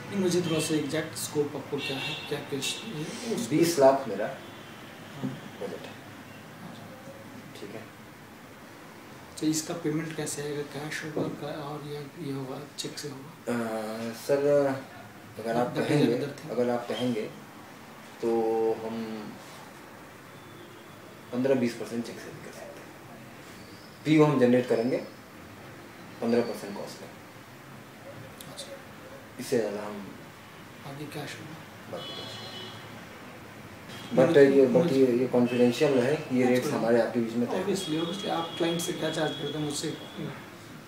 नहीं, मुझे थोड़ा सा एग्जैक्ट स्कोप आपको क्या है, क्या कैश 20 लाख मेरा बजट है। ठीक है, तो इसका पेमेंट कैसे आएगा, कैश होगा और ये होगा चेक से होगा? सर अगर आप कहेंगे तो हम 15-20% चेक से भी कर सकते हैं। पीओ हम जनरेट करेंगे 15% कॉस्ट है। अच्छा, इससे ज़्यादा हम आगे कैश होगा। बट ये कॉन्फिडेंशियल है, ये रेट्स हमारे आपके बीच में तय। ऑब्वियसली आप क्लाइंट से क्या चार्ज करते हैं, मुझसे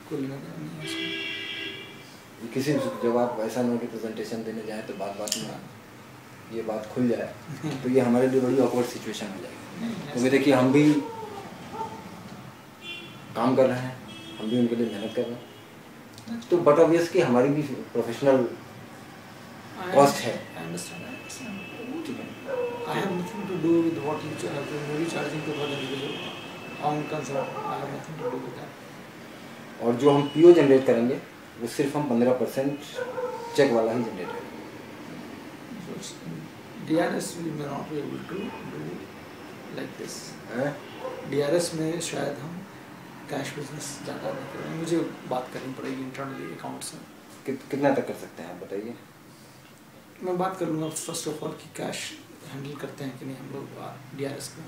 कोई लेना देना नहीं है इसमें। किसी जब आप ऐसा नोट प्रेजेंटेशन देने जाए तो बात में ये बात खुल जाए तो ये हमारे लिए बड़ी ऑकवर्ड सिचुएशन हो जाएगी, क्योंकि देखिए हम भी काम कर रहे हैं, हम भी उनके लिए मेहनत कर रहे हैं, तो बट ऑब्वियस कि हमारी भी प्रोफेशनल कॉस्ट है। I have nothing to do with what you charge. Maybe charging to other individual on concern. I have nothing to do with that. और जो हम पीओ जनरेट करेंगे वो सिर्फ हम 15% चेक वाला ही जनरेट करेंगे। DRS we may not be able to do like this. DRS में शायद हम कैश बिजनेस ज़्यादा नहीं करेंगे, मुझे बात करनी पड़ेगी इंटरनली अकाउंट से। कितना तक कर सकते हैं आप बताइए? मैं बात कर लूँगा फर्स्ट ऑफ ऑल कि कैश हैंडल करते हैं कि नहीं हम लोग DRS को,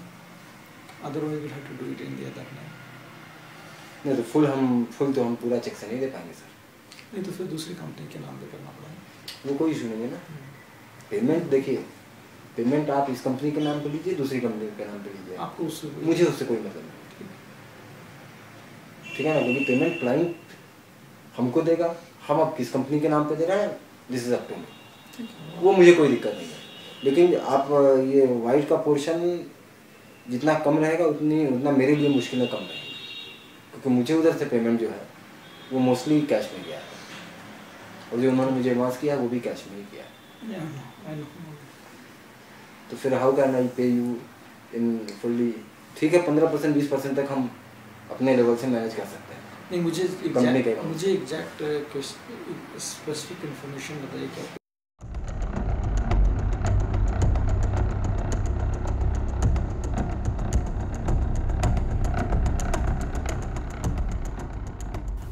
otherwise will have to do it in the other name. नहीं तो फुल तो हम पूरा चेक से नहीं दे पाएंगे सर। नहीं तो फिर दूसरी कंपनी के नाम पे करना पड़ेगा। वो कोई इशू नहीं है ना। पेमेंट देखिए, पेमेंट आप इस कंपनी के नाम पे लीजिए, दूसरी कंपनी के नाम पे लीजिए, आपको उससे मुझे उससे कोई मतलब नहीं। ठीक है ना, क्योंकि पेमेंट क्लाइंट हमको देगा, हम अब किस कंपनी के नाम पे दे रहे हैं this is up to me, वो मुझे कोई दिक्कत नहीं है। लेकिन आप ये वाइट का पोर्शन जितना कम रहेगा उतना मेरे लिए मुश्किलें कम रहेंगी, क्योंकि मुझे उधर से पेमेंट जो है वो मोस्टली कैश में गया है, और जो उन्होंने मुझे एडवांस किया वो भी कैश में ही किया है। तो फिर हाउ कैन आई पे यू इन फुल्ली? ठीक है, 15% 20% तक हम अपने लेवल से मैनेज कर सकते हैं। नहीं, मुझे एग्जैक्ट स्पेसिफिक इन्फॉर्मेशन बताइए क्या।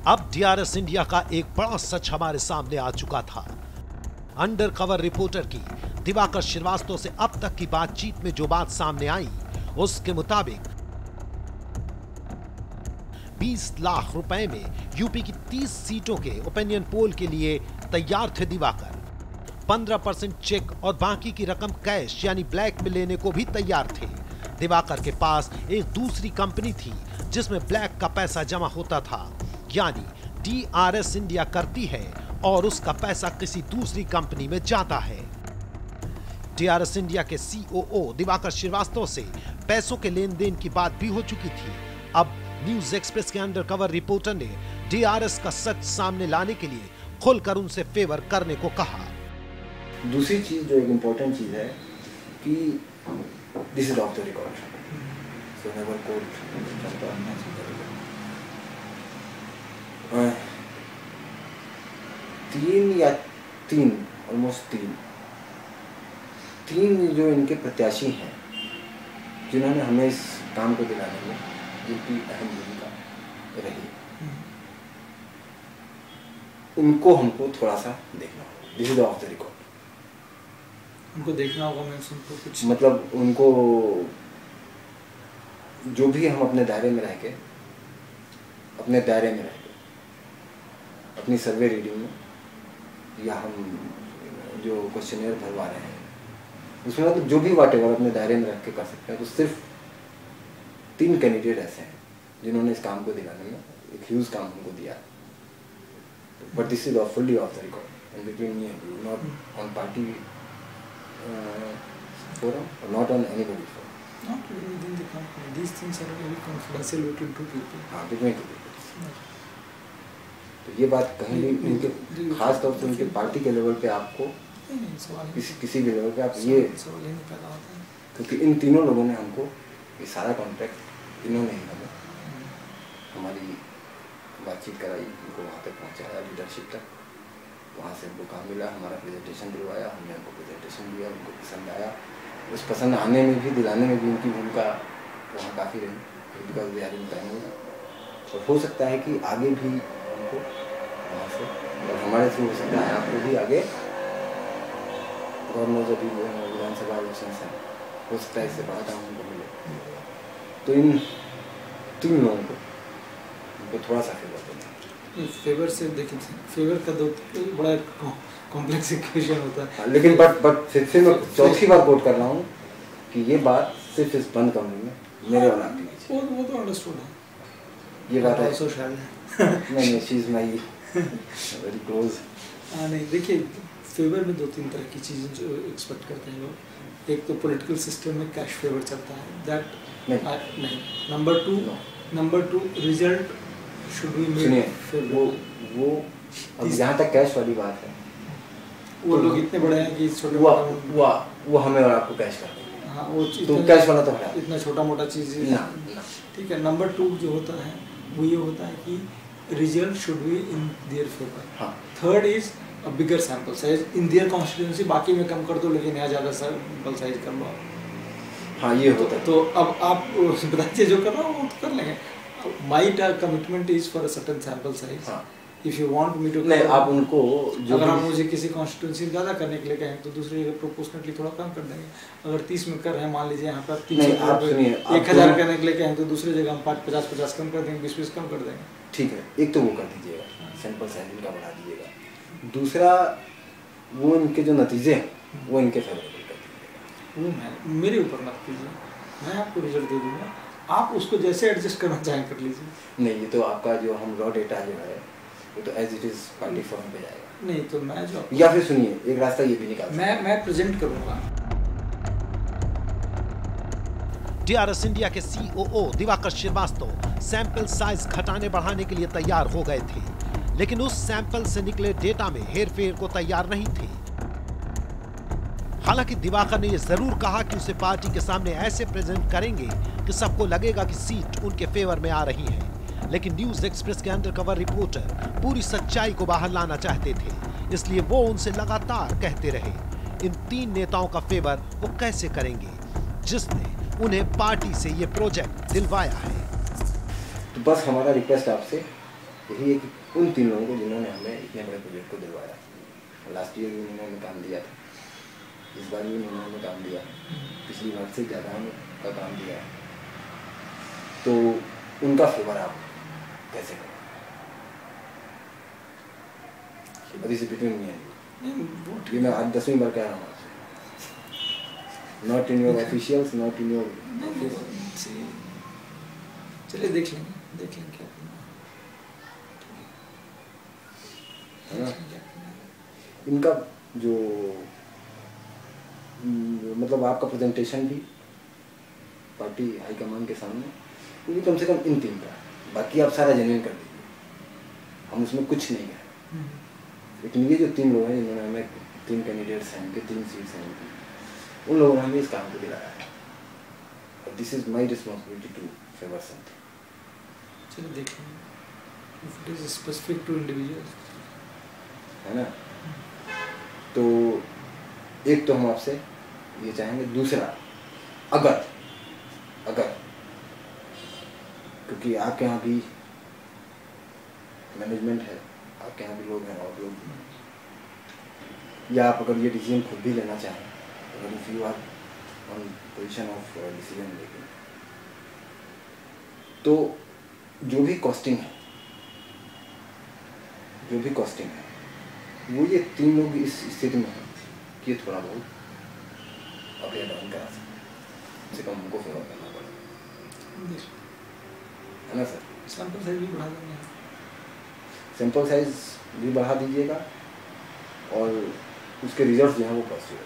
अब डीआरएस इंडिया का एक बड़ा सच हमारे सामने आ चुका था। अंडर कवर रिपोर्टर की दिवाकर श्रीवास्तव से अब तक की बातचीत में जो बात सामने आई उसके मुताबिक 20 लाख रुपए में यूपी की 30 सीटों के ओपिनियन पोल के लिए तैयार थे दिवाकर। 15% चेक और बाकी की रकम कैश यानी ब्लैक में लेने को भी तैयार थे। दिवाकर के पास एक दूसरी कंपनी थी जिसमें ब्लैक का पैसा जमा होता था, यानी डीआरएस इंडिया करती है और उसका पैसा किसी दूसरी कंपनी में जाता है। डीआरएस इंडिया के सीओओ दिवाकर श्रीवास्तव से पैसों के लेन देन की बात भी हो चुकी थी। अब न्यूज एक्सप्रेस के अंडरकवर रिपोर्टर ने डीआरएस का सच सामने लाने के लिए खुलकर उनसे फेवर करने को कहा। दूसरी चीज जो एक इम्पोर्टेंट चीज है कि this is off the record, so never quote. 3 almost 3 जो इनके प्रत्याशी हैं जिन्होंने हमें इस काम को दिलाने में जिनकी अहम भूमिका रही, उनको हमको थोड़ा सा देखना होगा। This is off the record, उनको देखना होगा। मैं उनको कुछ मतलब उनको जो भी हम अपने दायरे में रह के अपनी सर्वे रीडिंग में या हम जो क्वेश्चनियर भरवा रहे हैं उसमें मतलब जो भी व्हाटएवर अपने दायरे में रख के कर सकते हैं। तो सिर्फ 3 कैंडिडेट ऐसे हैं जिन्होंने इस काम को दिलाने में एक ह्यूज काम हमको दिया। But this is fully of the record and between me and you, not on party forum or not on anybody forum. Not within the company. These things are very confidential between 2 people. Between 2 people. तो ये बात कहीं भी उनके खास तौर से उनके पार्टी के लेवल पे आपको किसी भी लेवल पे आप ये, क्योंकि इन तीनों लोगों ने हमको ये सारा कॉन्ट्रैक्ट इन्होंने ही हमें हमारी बातचीत कराई, उनको वहाँ तक पहुँचाया लीडरशिप तक। वहाँ से हमको काम मिला, हमारा प्रेजेंटेशन दिलवाया, हमने उनको प्रेजेंटेशन दिया, उनको पसंद आया। उस पसंद आने में भी, दिलाने में भी उनकी भूमिका वहाँ काफ़ी रही, because we are in time. और हो सकता है कि आगे भी हमको वहाँ से, और हमारे थ्रू हो सकता है आपको भी आगे, गवर्नर जब भी विधानसभा इलेक्शन है, हो सकता है इससे बड़ा काम हमको मिले। तो इन 3 लोगों को उनको थोड़ा सा फेवर देना। फेवर से देखिए, फेवर का दो बड़ा कॉम्प्लेक्स इक्वेशन होता है। लेकिन बट फिर से मैं चौथी बार कोट कर रहा हूँ कि ये बात सिर्फ इस बंद कमरे में मेरे और आपके बीच, वो तो अंडरस्टूड है, ये बात है। नहीं, she is my very close. नहीं देखिए, फेवर में 2-3 तरह की चीज़ें जो एक्सपेक्ट करते हैं लोग। एक तो पॉलिटिकल सिस्टम में कैश फेवर चलता है, दैट नहीं। Number 2 result should be made favourable. वो अब जहाँ तक कैश वाली बात है, वो लोग इतने बड़े हैं कि छोटे वो हमें और आपको कैश कर देंगे। हाँ, वो तो कैश वाला तो है इतना छोटा मोटा चीज़ ना। ठीक है। नंबर 2 जो होता है वो ये होता है कि result should be in their favour. हाँ। Third is a bigger sample size in their constituency. बाकी में कम कर दो, लेकिन यहाँ ज़्यादा सैंपल साइज कर लो। हाँ, ये होता है। तो अब आप बताइए, जो कर रहा हो वो तो कर लेंगे। Might commitment is for a certain sample size. If you want me to, नहीं, आप उनको अगर आप मुझे किसी कॉन्स्टिट्यूंसी में ज़्यादा करने के लिए कहें तो दूसरी जगह प्रोपोर्शनेटली थोड़ा कम कर देंगे। अगर 30 में कर रहे हैं, मान लीजिए यहाँ पर 1000 करने के लिए कहें तो दूसरी जगह हम 50-50 कम कर देंगे, 20-20 कम कर देंगे। ठीक है, एक तो वो कर दीजिएगा, सैंपल साइज इनका बढ़ा दीजिएगा। दूसरा, वो इनके जो नतीजे हैं वो इनके फेवरेबल कर दीजिएगा। वो मेरे ऊपर मत कीजिए, मैं आपको रिजल्ट दे दूँगा, आप उसको जैसे एडजस्ट करना चाहें कर लीजिए। नहीं, ये तो आपका जो हम रॉ डेटा जो है वो तो as it is party form पे जाएगा। नहीं तो मैं जो, या फिर सुनिए, एक रास्ता ये भी निकाल, मैं प्रेजेंट करूँगा। टीआरएस इंडिया के COO Diwakar Srivastava sample size घटाने बढ़ाने के लिए तैयार हो गए थे, लेकिन उस सैंपल से निकले डेटा में हेरफेर को तैयार नहीं थे। हालांकि दिवाकर ने यह जरूर कहा कि उसे पार्टी के सामने ऐसे प्रेजेंट करेंगे कि सबको लगेगा कि सीट उनके फेवर में आ रही है। लेकिन न्यूज एक्सप्रेस के अंडरकवर रिपोर्टर पूरी सच्चाई को बाहर लाना चाहते थे, इसलिए वो उनसे लगातार कहते रहे इन 3 नेताओं का फेवर वो कैसे करेंगे जिसने उन्हें पार्टी से ये प्रोजेक्ट दिलवाया है। तो बस हमारा रिक्वेस्ट आपसे यही है कि उन 3 लोगों को जिन्होंने हमें इतने बड़े प्रोजेक्ट को दिलवाया, लास्ट ईयर भी उन्होंने काम दिया था, इस बार भी उन्होंने काम दिया, पिछली बार से ज़्यादा का काम दिया है, तो उनका फेवर आप कैसे करें? This is between me and you. मैं आज 10वीं बार कह रहा हूँ आपसे, not in your officials, not in your, चलिए देख लेंगे क्या है ना। इनका जो मतलब आपका प्रेजेंटेशन भी पार्टी हाईकमान के सामने, क्योंकि कम से कम इन 3 का, बाकी आप सारा जेन्युइन कर दीजिए, हम उसमें कुछ नहीं है। लेकिन ये जो 3 लोग हैं जिन्होंने हमें 3 कैंडिडेट्स हैं, उनके 3 सीट्स हैं, उन लोगों ने हमें इस काम को दिलाया है, और this is my responsibility to favour something. चलिए देखेंगे, if it is specific to individual, है ना। तो एक तो हम आपसे ये चाहेंगे, दूसरा अगर क्योंकि आपके यहाँ भी मैनेजमेंट है, आपके यहाँ भी लोग हैं, और लोग, या आप अगर ये डिसीजन खुद भी लेना चाहें, अगर if you are on position of decision making, तो जो भी कॉस्टिंग है वो ये 3 लोग इस स्थिति में हैं कि थोड़ा बहुत अप या डाउन करा सकते, कम हमको फेवर करना पड़ेगा, है ना सर। सैंपल साइज भी बढ़ा देंगे, सैंपल साइज भी बढ़ा दीजिएगा, और उसके रिजल्ट्स जो हैं वो पॉजिटिव।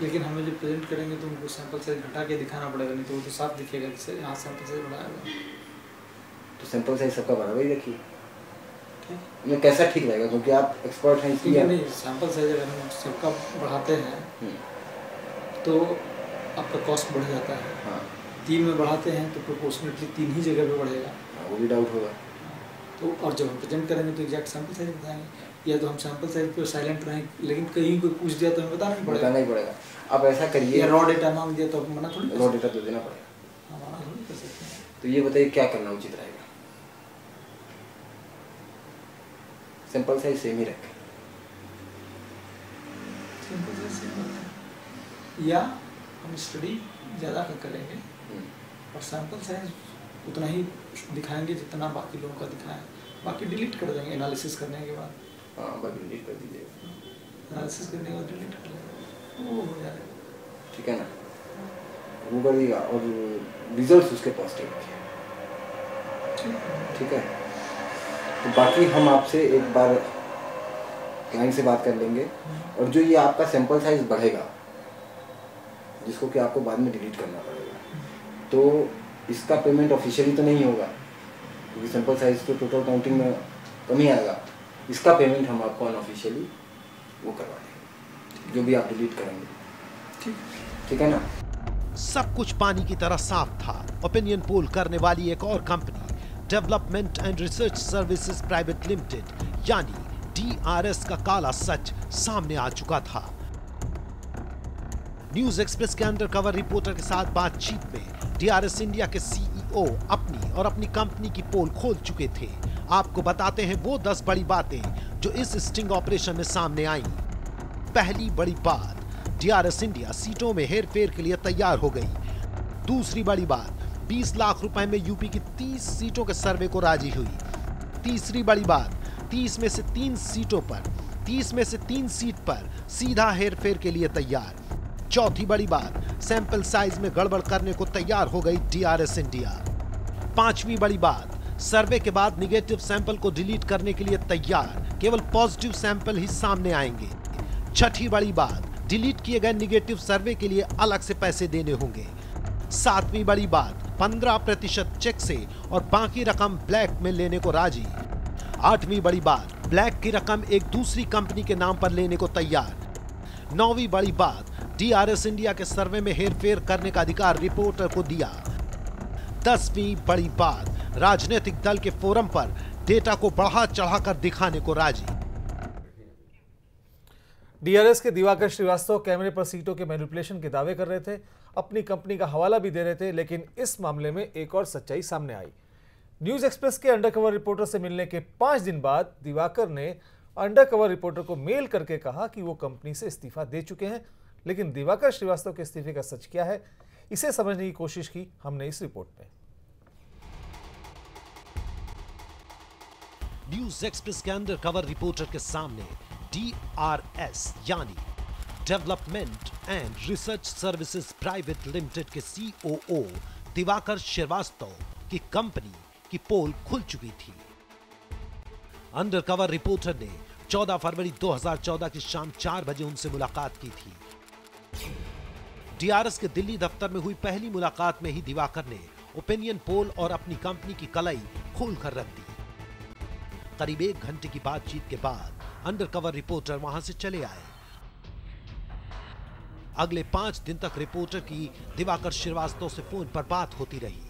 लेकिन हमें जब प्रेजेंट करेंगे तो उनको सैंपल साइज घटा के दिखाना पड़ेगा, नहीं तो वो तो साफ दिखेगा कि सर यहाँ सैंपल साइज बढ़ाया हुआ। तो सैंपल साइज सबका बराबर ही रखिए, ये कैसा ठीक रहेगा, क्योंकि आप एक्सपर्ट हैं इसलिए। नहीं, सैंपल साइज अगर हम सबका बढ़ाते हैं तो आपका कॉस्ट बढ़ जाता है। हाँ, 3 में बढ़ाते हैं तो प्रोपोर्शनेटली 3 ही जगह पे बढ़ेगा, वो भी डाउट होगा। तो और जब हम प्रेजेंट करेंगे तो एग्जैक्ट सैंपल साइज बताएंगे, या तो हम सैंपल साइज पे साइलेंट रहें, लेकिन कहीं कोई पूछ दिया तो हमें बताना ही पड़ेगा। अब ऐसा करिए, या रॉ डेटा मांग दिया तो मना थोड़ी, रॉ डेटा तो देना पड़ेगा, मना थोड़ी कर सकते हैं। तो ये बताइए क्या करना उचित रहेगा? सैंपल साइज सेम ही रखें, सिंपल साइज सेम रखें, या हम स्टडी ज़्यादा करेंगे और सैंपल साइज उतना ही दिखाएंगे जितना बाकी लोगों का दिखाएं, बाकी डिलीट कर देंगे एनालिसिस करने के बाद। हाँ, बाकी डिलीट कर दीजिएगा, एनालिसिस करने के बाद डिलीट कर लेंगे, वो हो जाएगा, ठीक है ना? वो कर दिएगा और रिजल्ट उसके पॉजिटिव रखिए, ठीक है? तो बाकी हम आपसे एक बार क्लाइंट से बात कर लेंगे, और जो ये आपका सैंपल साइज बढ़ेगा जिसको कि आपको बाद में डिलीट करना पड़ेगा, तो इसका पेमेंट ऑफिशियली तो नहीं होगा क्योंकि सैंपल साइज तो टोटल काउंटिंग में कम ही आएगा। इसका पेमेंट हम आपको अनऑफिशियली वो करवा देंगे, जो भी आप डिलीट करेंगे, ठीक है ना? सब कुछ पानी की तरह साफ था। ओपिनियन पोल करने वाली एक और company development and research services private limited यानी DRS का काला सच सामने आ चुका था। न्यूज एक्सप्रेस के अंडरकवर रिपोर्टर के साथ बातचीत में DRS इंडिया के CEO अपनी और अपनी कंपनी की पोल खोल चुके थे। आपको बताते हैं वो 10 बड़ी बातें जो इस स्टिंग ऑपरेशन में सामने आई। पहली बड़ी बात, DRS इंडिया सीटों में हेरफेर के लिए तैयार हो गई। दूसरी बड़ी बात, 20 लाख रुपए में यूपी की 30 सीटों के सर्वे को राजी हुई। तीसरी बड़ी बात, 30 में से 3 सीट पर सीधा हेरफेर के लिए तैयार। चौथी बड़ी बात, सैंपल साइज में गड़बड़ करने को तैयार हो गई DRS इंडिया। पांचवी बड़ी बात, सर्वे के बाद निगेटिव सैंपल को डिलीट करने के लिए तैयार, केवल पॉजिटिव सैंपल ही सामने आएंगे। छठी बड़ी बात, डिलीट किए गए निगेटिव सर्वे के लिए अलग से पैसे देने होंगे। सातवीं बड़ी बात, 15% चेक से और बाकी रकम ब्लैक में लेने को राजी। आठवीं बड़ी बात, ब्लैक की रकम एक दूसरी कंपनी के नाम पर लेने को तैयार। नौवीं बड़ी बात, DRS इंडिया के सर्वे में हेरफेर करने का अधिकार रिपोर्टर को दिया। 10वीं बड़ी बात, राजनीतिक दल के फोरम पर डेटा को बढ़ा चढ़ाकर दिखाने को राजी। DRS के दिवाकर श्रीवास्तव कैमरे पर सीटों के मैनिपुलेशन के दावे कर रहे थे, अपनी कंपनी का हवाला भी दे रहे थे, लेकिन इस मामले में एक और सच्चाई सामने आई। न्यूज एक्सप्रेस के अंडरकवर रिपोर्टर से मिलने के 5 दिन बाद दिवाकर ने अंडरकवर रिपोर्टर को मेल करके कहा कि वो कंपनी से इस्तीफा दे चुके हैं। लेकिन दिवाकर श्रीवास्तव के इस्तीफे का सच क्या है, इसे समझने की कोशिश की हमने इस रिपोर्ट में। न्यूज एक्सप्रेस के अंडरकवर रिपोर्टर के सामने DRS यानी development and research services private limited के COO दिवाकर श्रीवास्तव की कंपनी की पोल खुल चुकी थी। अंडरकवर रिपोर्टर ने 14 फरवरी 2014 की शाम 4 बजे उनसे मुलाकात की थी। DRS के दिल्ली दफ्तर में हुई पहली मुलाकात में ही दिवाकर ने ओपिनियन पोल और अपनी कंपनी की कलाई खोल कर रख दी। करीब 1 घंटे की बातचीत के बाद अंडरकवर रिपोर्टर वहां से चले आए। अगले 5 दिन तक रिपोर्टर की दिवाकर श्रीवास्तव से फोन पर बात होती रही।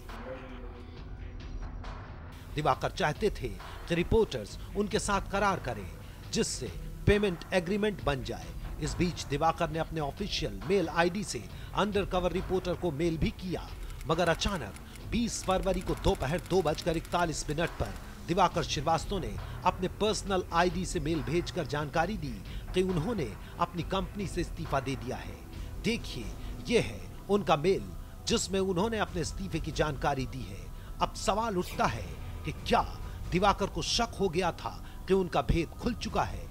दिवाकर चाहते थे कि रिपोर्टर्स उनके साथ करार करें जिससे पेमेंट एग्रीमेंट बन जाए। इस बीच दिवाकर ने अपने ऑफिशियल मेल आईडी से अंडरकवर रिपोर्टर को मेल भी किया, मगर अचानक 20 फरवरी को दोपहर 2:41 पर दिवाकर श्रीवास्तव ने अपने पर्सनल आईडी से मेल भेजकर जानकारी दी कि उन्होंने अपनी कंपनी से इस्तीफा दे दिया है। देखिए, यह है उनका मेल जिसमें उन्होंने अपने इस्तीफे की जानकारी दी है। अब सवाल उठता है कि क्या दिवाकर को शक हो गया था कि उनका भेद खुल चुका है?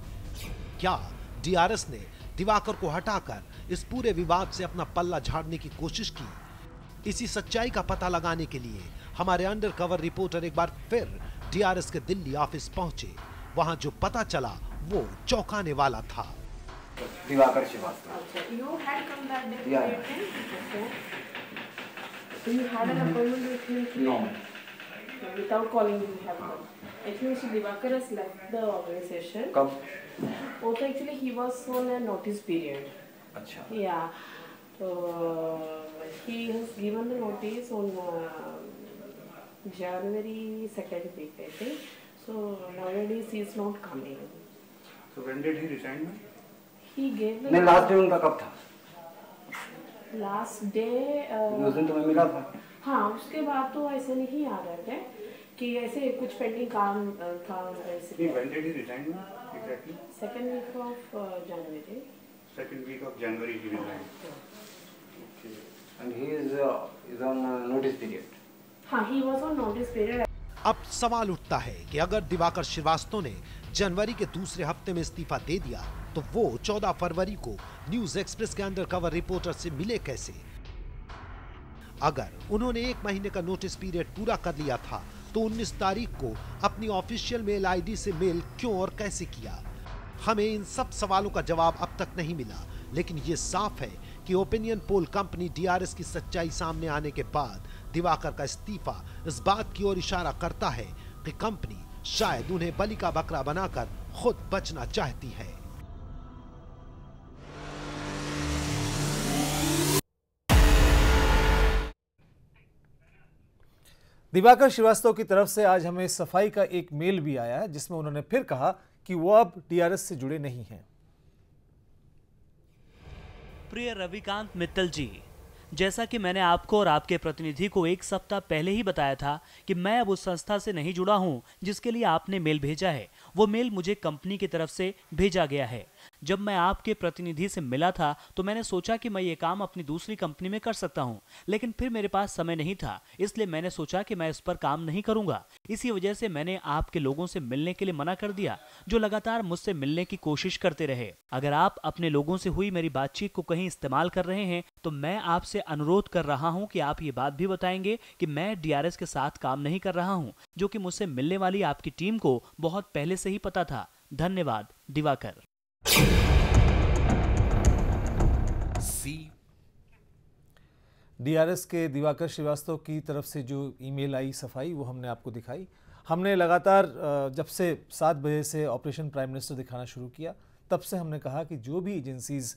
क्या DRS ने दिवाकर को हटाकर इस पूरे विवाद से अपना पल्ला झाड़ने की कोशिश की? इसी सच्चाई का पता लगाने के लिए हमारे अंडरकवर रिपोर्टर एक बार फिर DRS के दिल्ली ऑफिस पहुंचे। वहां जो पता चला वो चौंकाने वाला था। Diwakar Srivastava. Okay, you had come that day Yeah. with him? So you had an appointment with him? No. Without calling you have come. Actually, Mr. Divakar has left the organization. कब? Also, actually, he was on a notice period. अच्छा। Yeah. So he has given the notice on January 2nd week, I think. So nowadays he is not coming. So when did he resign? He gave the नहीं, last day उनका कब था? Last day उस दिन तो मैं मिला था। हाँ, उसके बाद तो ऐसे नहीं आ रहे थे कि ऐसे कुछ पेंडिंग काम था ऐसे। When did he resign exactly? Second week of January. Second week of January he resigned. Okay. And he is on notice period. हाँ, he was on notice period. अब सवाल उठता है कि अगर दिवाकर श्रीवास्तव ने जनवरी के दूसरे हफ्ते में इस्तीफा दे दिया तो वो 14 फरवरी को न्यूज एक्सप्रेस के अंडर कवर रिपोर्टर से मिले कैसे? अगर उन्होंने 1 महीने का नोटिस पीरियड पूरा कर लिया था तो 19 तारीख को अपनी ऑफिशियल मेल आईडी से मेल क्यों और कैसे किया? हमें इन सब सवालों का जवाब अब तक नहीं मिला, लेकिन ये साफ है कि ओपिनियन पोल कंपनी डीआरएस की सच्चाई सामने आने के बाद दिवाकर का इस्तीफा इस बात की ओर इशारा करता है कि कंपनी शायद उन्हें बलि का बकरा बनाकर खुद बचना चाहती है। दिवाकर श्रीवास्तव की तरफ से आज हमें सफाई का एक मेल भी आया है जिसमें उन्होंने फिर कहा कि वो अब डीआरएस से जुड़े नहीं हैं। प्रिय रविकांत मित्तल जी, जैसा कि मैंने आपको और आपके प्रतिनिधि को 1 सप्ताह पहले ही बताया था कि मैं अब उस संस्था से नहीं जुड़ा हूं जिसके लिए आपने मेल भेजा है। वो मेल मुझे कंपनी की तरफ से भेजा गया है। जब मैं आपके प्रतिनिधि से मिला था तो मैंने सोचा कि मैं ये काम अपनी दूसरी कंपनी में कर सकता हूं, लेकिन फिर मेरे पास समय नहीं था, इसलिए मैंने सोचा कि मैं इस पर काम नहीं करूंगा। इसी वजह से मैंने आपके लोगों से मिलने के लिए मना कर दिया, जो लगातार मुझसे मिलने की कोशिश करते रहे। अगर आप अपने लोगों से हुई मेरी बातचीत को कहीं इस्तेमाल कर रहे हैं तो मैं आपसे अनुरोध कर रहा हूं कि आप ये बात भी बताएंगे कि मैं डीआरएस के साथ काम नहीं कर रहा हूं, जो कि मुझसे मिलने वाली आपकी टीम को बहुत पहले से ही पता था। धन्यवाद, दिवाकर। डीआरएस के दिवाकर श्रीवास्तव की तरफ से जो ईमेल आई सफाई वो हमने आपको दिखाई। हमने लगातार जब से 7 बजे से ऑपरेशन प्राइम मिनिस्टर दिखाना शुरू किया तब से हमने कहा कि जो भी एजेंसीज़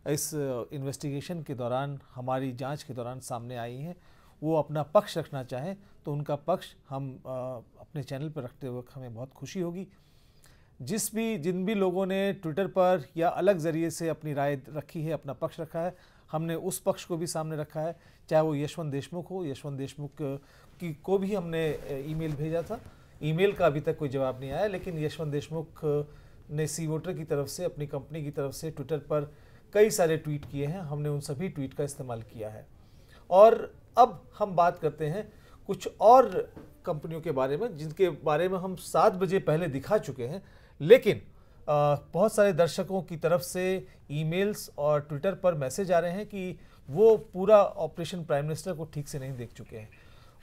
इस इन्वेस्टिगेशन के दौरान, हमारी जांच के दौरान सामने आई हैं, वो अपना पक्ष रखना चाहें तो उनका पक्ष हम अपने चैनल पर रखते हुए हमें बहुत खुशी होगी। जिन भी लोगों ने ट्विटर पर या अलग ज़रिए से अपनी राय रखी है, अपना पक्ष रखा है, हमने उस पक्ष को भी सामने रखा है। चाहे वो यशवंत देशमुख हो, यशवंत देशमुख को भी हमने ईमेल भेजा था। ईमेल का अभी तक कोई जवाब नहीं आया, लेकिन यशवंत देशमुख ने सी वोटर की तरफ से, अपनी कंपनी की तरफ से ट्विटर पर कई सारे ट्वीट किए हैं। हमने उन सभी ट्वीट का इस्तेमाल किया है। और अब हम बात करते हैं कुछ और कंपनियों के बारे में जिनके बारे में हम 7 बजे पहले दिखा चुके हैं, लेकिन बहुत सारे दर्शकों की तरफ से ईमेल्स और ट्विटर पर मैसेज आ रहे हैं कि वो पूरा ऑपरेशन प्राइम मिनिस्टर को ठीक से नहीं देख चुके हैं।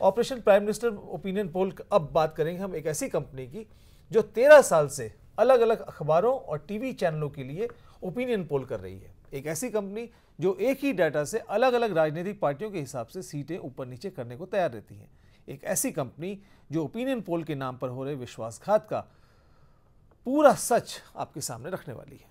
Operation prime minister opinion poll, अब बात करेंगे हम एक ऐसी कंपनी की जो 13 साल से अलग अलग अखबारों और टीवी चैनलों के लिए ओपिनियन पोल कर रही है। एक ऐसी कंपनी जो एक ही डाटा से अलग अलग राजनीतिक पार्टियों के हिसाब से सीटें ऊपर नीचे करने को तैयार रहती हैं। एक ऐसी कंपनी जो ओपिनियन पोल के नाम पर हो रहे विश्वासघात का पूरा सच आपके सामने रखने वाली है।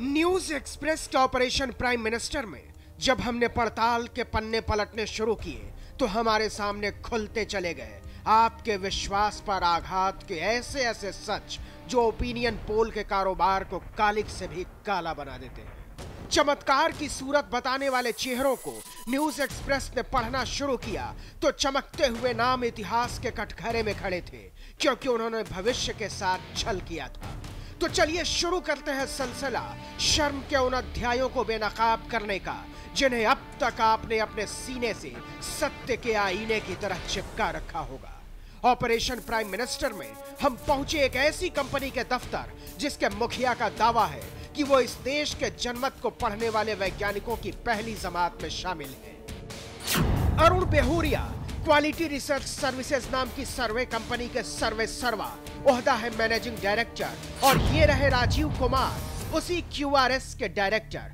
न्यूज एक्सप्रेस के ऑपरेशन प्राइम मिनिस्टर में जब हमने पड़ताल के पन्ने पलटने शुरू किए तो हमारे सामने खुलते चले गए आपके विश्वास पर आघात के ऐसे ऐसे सच जो ओपिनियन पोल के कारोबार को कालिक से भी काला बना देते हैं। चमत्कार की सूरत बताने वाले चेहरों को न्यूज एक्सप्रेस ने पढ़ना शुरू किया तो चमकते हुए नाम इतिहास के कटघरे में खड़े थे, क्योंकि उन्होंने भविष्य के साथ छल किया था। तो चलिए शुरू करते हैं सिलसिला शर्म के उन अध्यायों को बेनकाब करने का जिन्हें अब तक आपने अपने सीने से सत्य के आईने की तरह चिपका रखा होगा। ऑपरेशन प्राइम मिनिस्टर में हम पहुंचे एक ऐसी कंपनी के दफ्तर जिसके मुखिया का दावा है कि वो इस देश के जनमत को पढ़ने वाले वैज्ञानिकों की पहली जमात में शामिल है। Arun Behuria quality research services नाम की सर्वे कंपनी के सर्वे सर्वा ओहदा है मैनेजिंग डायरेक्टर, और ये रहे राजीव कुमार उसी क्यूआरएस के डायरेक्टर।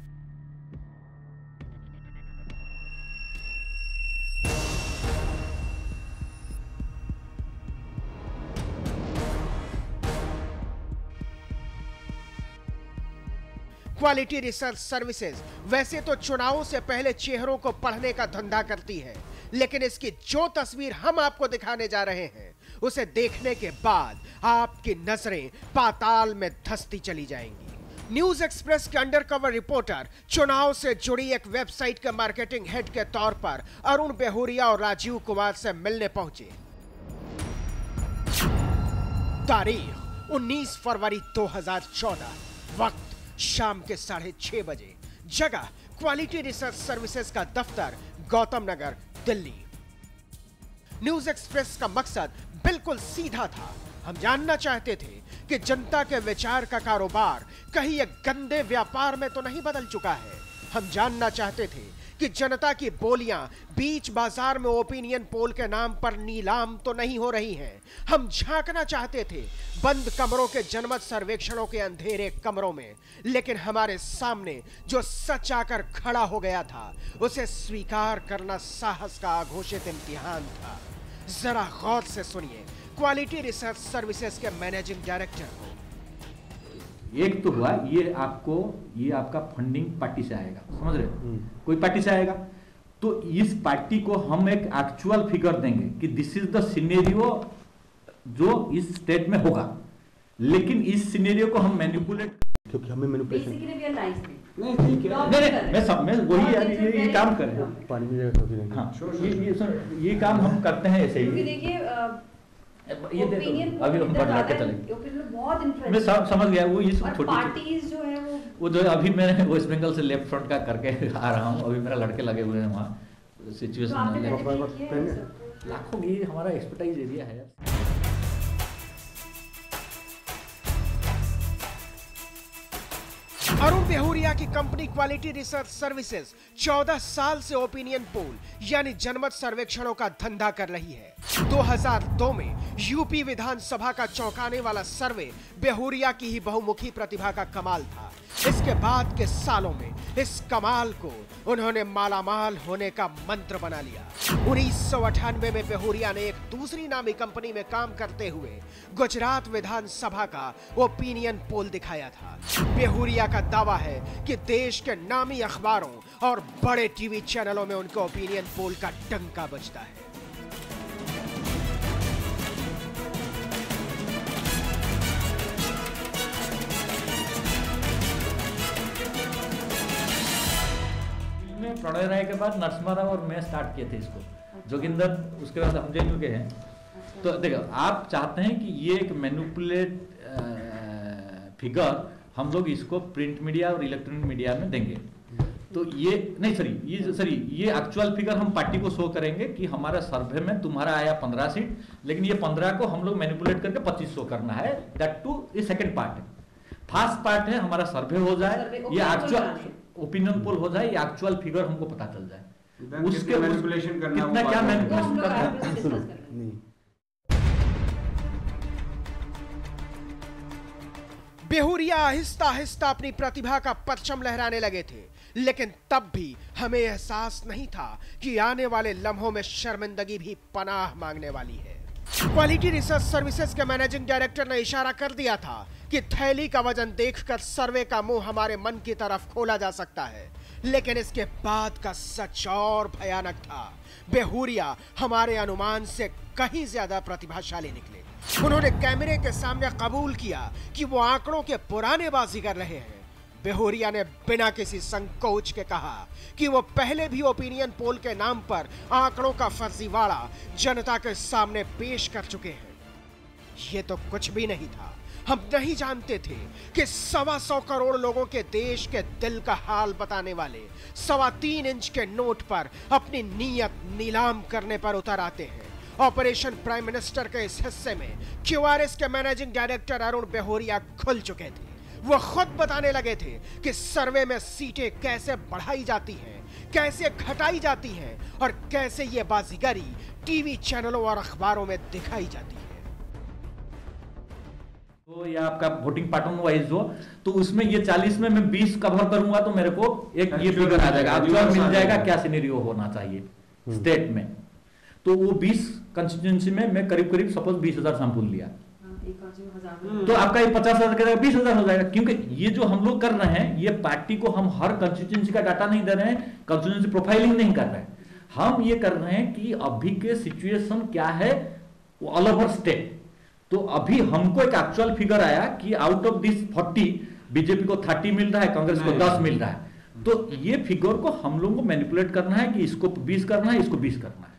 क्वालिटी रिसर्च सर्विसेज वैसे तो चुनावों से पहले चेहरों को पढ़ने का धंधा करती है, लेकिन इसकी जो तस्वीर हम आपको दिखाने जा रहे हैं उसे देखने के बाद आपकी नजरें पाताल में धंसती चली जाएंगी। न्यूज एक्सप्रेस के अंडरकवर रिपोर्टर चुनाव से जुड़ी एक वेबसाइट के मार्केटिंग हेड के तौर पर अरुण बेहुरिया और राजीव कुमार से मिलने पहुंचे। तारीख 19 फरवरी 2014, वक्त शाम के 6:30 बजे, जगह क्वालिटी रिसर्च सर्विसेज का दफ्तर, गौतम नगर, दिल्ली। न्यूज एक्सप्रेस का मकसद बिल्कुल सीधा था। हम जानना चाहते थे कि जनता के विचार का कारोबार कहीं एक गंदे व्यापार में तो नहीं बदल चुका है। हम जानना चाहते थे कि जनता की बोलियां बीच बाजार में ओपिनियन पोल के नाम पर नीलाम तो नहीं हो रही हैं। हम झांकना चाहते थे बंद कमरों के जनमत सर्वेक्षणों के अंधेरे कमरों में, लेकिन हमारे सामने जो सच आकर खड़ा हो गया था उसे स्वीकार करना साहस का अघोषित इम्तिहान था। जरा गौर से सुनिए क्वालिटी रिसर्च सर्विसेज के मैनेजिंग डायरेक्टर को। एक तो हुआ ये आपका फंडिंग पार्टी से आएगा, समझ रहे हो? कोई पार्टी से आएगा तो इस पार्टी को हम एक एक्चुअल फिगर देंगे कि दिस इज द सिनेरियो जो इस स्टेट में होगा, लेकिन इस सिनेरियो को हम मैनिपुलेट, क्योंकि हमें मैनिपुलेशन नहीं ठीक है, मैं वही ये काम कर रहे हैं पानी में। हाँ, ये काम हम करते हैं ऐसे ही। देखिए ये देखो अभी हम बढ़ा के चलेंगे। मैं समझ गया वो ये छोटी पार्टीज जो है वो जो अभी मैं वेस्ट बंगाल से लेफ्ट फ्रंट का करके आ रहा हूँ, अभी मेरा लड़के लगे हुए हैं वहाँ सिचुएशन। लाखों ये हमारा एक्सपर्टाइज एरिया है। अरुण बेहुरिया की कंपनी क्वालिटी रिसर्च सर्विसेज 14 साल से ओपिनियन पोल यानी जनमत सर्वेक्षणों का धंधा कर रही है। 2002 में यूपी विधानसभा का चौंकाने वाला सर्वे बेहुरिया की ही बहुमुखी प्रतिभा का कमाल था। इसके बाद के सालों में इस कमाल को उन्होंने मालामाल होने का मंत्र बना लिया। 1998 में बेहुरिया ने एक दूसरी नामी कंपनी में काम करते हुए गुजरात विधानसभा का ओपिनियन पोल दिखाया था। बेहुरिया का दावा है कि देश के नामी अखबारों और बड़े टीवी चैनलों में उनके ओपिनियन पोल का डंका बजता है। प्रणय राय के बाद नरसिम्हा राव और मैं स्टार्ट किए थे इसको, जोगिंदर उसके बाद हम जेएनयू के हैं। तो देखो आप चाहते हैं कि ये एक मैनिपुलेट फिगर हम लोग इसको प्रिंट मीडिया और इलेक्ट्रॉनिक मीडिया में देंगे, तो ये नहीं ये एक्चुअल फिगर हम पार्टी को शो करेंगे कि हमारा सर्वे में तुम्हारा आया 15 सीट, लेकिन ये 15 को हम लोग मैनिपुलेट करके 25 शो करना है। दैट टू ये सेकंड पार्ट है। फर्स्ट पार्ट है हमारा सर्वे हो जाए, ये एक्चुअल ओपिनियन पोल हो जाए, ये एक्चुअल फिगर हमको पता चल जाए, उसके मैनिपुलेशन करना कितना क्या मैनिपुलेशन करना है। बेहुरिया आहिस्ता आहिस्ता अपनी प्रतिभा का परचम लहराने लगे थे, लेकिन तब भी हमें एहसास नहीं था कि आने वाले लम्हों में शर्मिंदगी भी पनाह मांगने वाली है। क्वालिटी रिसर्च सर्विसेज के मैनेजिंग डायरेक्टर ने इशारा कर दिया था कि थैली का वजन देखकर सर्वे का मुंह हमारे मन की तरफ खोला जा सकता है, लेकिन इसके बाद का सच और भयानक था। बेहुरिया हमारे अनुमान से कहीं ज्यादा प्रतिभाशाली निकले। उन्होंने कैमरे के सामने कबूल किया कि वो आंकड़ों के पुराने बाजी कर रहे हैं। बेहुरिया ने बिना किसी संकोच के कहा कि वो पहले भी ओपिनियन पोल के नाम पर आंकड़ों का फर्जीवाड़ा जनता के सामने पेश कर चुके हैं। ये तो कुछ भी नहीं था। हम नहीं जानते थे कि 125 करोड़ लोगों के देश के दिल का हाल बताने वाले 3.25 इंच के नोट पर अपनी नीयत नीलाम करने पर उतर आते हैं। ऑपरेशन प्राइम मिनिस्टर के इस हिस्से में क्यूआरएस के मैनेजिंग डायरेक्टर अरुण बेहुरिया खुल चुके थे। वो खुद बताने लगे थे कि सर्वे में सीटें कैसे बढ़ाई जाती हैं, कैसे घटाई जाती हैं और कैसे ये बाजीगरी टीवी चैनलों और अखबारों में दिखाई जाती है। तो ये आपका वोटिंग पैटर्न वाइज हो तो उसमें ये 40 में मैं 20 कवर करूंगा तो मेरे को एक ये फिगर आ जाएगा, एक्चुअल मिल जाएगा क्या सिनेरियो होना चाहिए स्टेट में। तो वो 20 कंस्टिट्यूएंसी में मैं करीब करीब सपोज 20,000 सैंपल लिया, तो आपका ये 50,000 का 20,000 हो जाएगा, क्योंकि ये जो हम लोग कर रहे हैं ये पार्टी को हम हर कंस्टिट्यूंसी का डाटा नहीं दे रहे हैं, कंस्टिट्यूंसी प्रोफाइलिंग नहीं कर रहे हैं, हम ये कर रहे हैं कि अभी के सिचुएशन क्या है ऑल ओवर स्टेट। तो अभी हमको एक एक्चुअल फिगर आया कि आउट ऑफ दिस 40 बीजेपी को 30 मिल रहा है, कांग्रेस को 10 मिल रहा है। तो ये फिगर को हम लोगों को मैनिपुलेट करना है कि इसको 20 करना है, इसको 20 करना है।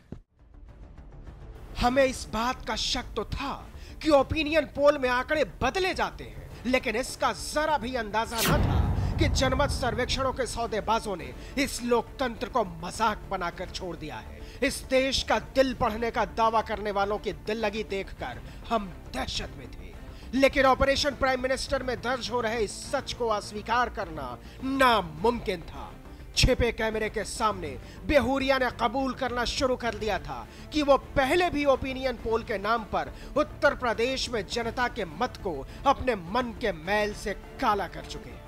हमें इस बात का शक तो था कि ओपिनियन पोल में आंकड़े बदले जाते हैं, लेकिन इसका जरा भी अंदाजा न था कि जनमत सर्वेक्षणों के सौदेबाजों ने इस लोकतंत्र को मजाक बनाकर छोड़ दिया है। इस देश का दिल पढ़ने का दावा करने वालों की दिल लगी देखकर हम दहशत में थे, लेकिन ऑपरेशन प्राइम मिनिस्टर में दर्ज हो रहे इस सच को अस्वीकार करना नामुमकिन था। छिपे कैमरे के सामने बेहुरिया ने कबूल करना शुरू कर दिया था कि वो पहले भी ओपिनियन पोल के नाम पर उत्तर प्रदेश में जनता के मत को अपने मन के मैल से काला कर चुके हैं।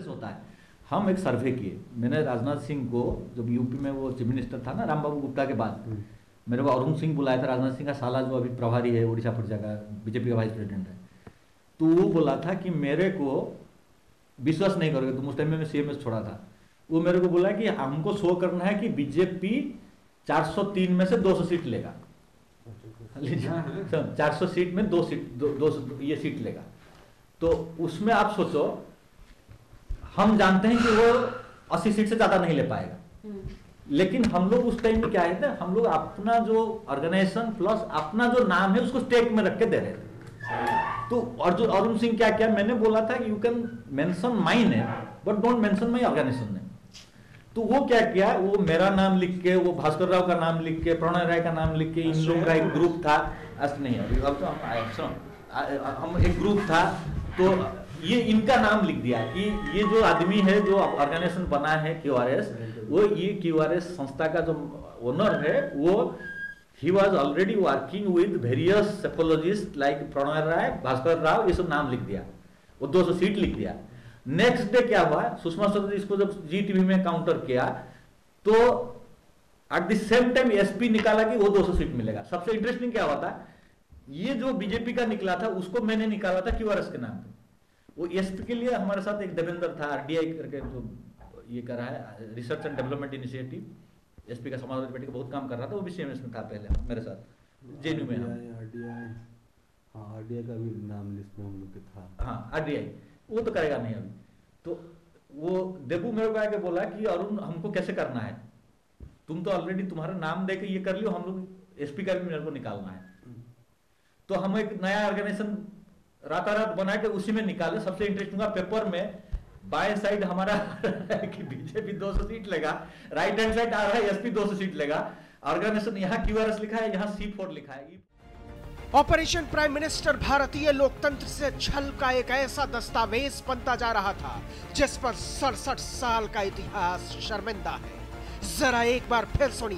होता है, हम एक सर्वे किए, मैंने राजनाथ सिंह को जब यूपी में वो चीफ मिनिस्टर था ना रामबाबू गुप्ता के बाद, मेरे को अरुण सिंह बुलाया था, राजनाथ सिंह का साला जो अभी प्रभारी है उड़ीसा फुर्जा का, बीजेपी का वाइस प्रेसिडेंट है। तो वो बोला था कि मेरे को विश्वास नहीं करोगे, तुम उस टाइम में सीएमएस छोड़ा था, वो मेरे को बोला कि हमको शो करना है कि बीजेपी 403 में से 200 सीट लेगा, 400 सीट में 200 ये सीट लेगा। तो उसमें आप सोचो, हम जानते हैं कि वो 80 सीट से ज्यादा नहीं ले पाएगा, लेकिन हम लोग उस टाइम में क्या है ना, हम लोग अपना जो ऑर्गेनाइजेशन प्लस अपना जो नाम है उसको स्टेक में रख के दे रहे थे। तो अरुण सिंह क्या किया, मैंने बोला था कि you can mention my name but don't mention my organisation name. तो वो क्या किया, वो मेरा नाम लिख के, वो भास्कर राव का नाम लिख के, प्रणय राय का नाम लिख के, इन लोगों का एक ग्रुप था, ऐसा नहीं है अब तो हम एक ग्रुप था, तो ये इनका नाम लिख दिया कि ये जो आदमी है जो ऑर्गेनाइजेशन बना है क्यूआरएस, वो ये क्यूआरएस संस्था का जो ओनर है वो he was already working with various psychologists like Pranay राय, भास्कर राव, ये सब नाम लिख दिया, वो 200 सीट लिख दिया। नेक्स्ट डे क्या हुआ, सुषमा स्वराज इसको जब जी टीवी में काउंटर किया तो at the same time SP निकाला कि वो 200 सीट मिलेगा। सबसे इंटरेस्टिंग क्या हुआ था, ये जो बीजेपी का निकला था उसको मैंने निकाला था क्यूआरएस के नाम पे। वो एसपी के लिए हमारे साथ एक देवेंद्र था, आरडीआई करके जो ये कर रहा है research and development initiative, SP का समाजवादी पार्टी का बहुत काम कर रहा था, वो भी सीएमएस में था पहले मेरे साथ जेएनयू में। आरडीआई का भी नाम लिस्ट में हम लोग के था। हाँ आरडीआई वो तो करेगा नहीं अभी। तो वो देबू मेरे को आके बोला कि अरुण हमको कैसे करना है, तुम तो ऑलरेडी तुम्हारा नाम दे के ये कर लियो, हम लोग एसपी का भी मेरे को निकालना है। तो हम एक नया ऑर्गेनाइजेशन रातारात बना के उसी में निकाले। सबसे इंटरेस्टिंग हुआ, पेपर में बाय साइड हमारा कि बीजेपी 200 सीट लेगा, राइट हैंड साइड आ रहा है एसपी 200 सीट लेगा, ऑर्गेनाइजेशन यहाँ क्यूआरएस लिखा है, यहाँ C4 लिखा है। ऑपरेशन प्राइम मिनिस्टर भारतीय लोकतंत्र से छल का एक ऐसा दस्तावेज बनता जा रहा था जिस पर 67 साल का इतिहास शर्मिंदा है। जरा एक बार फिर सुनिए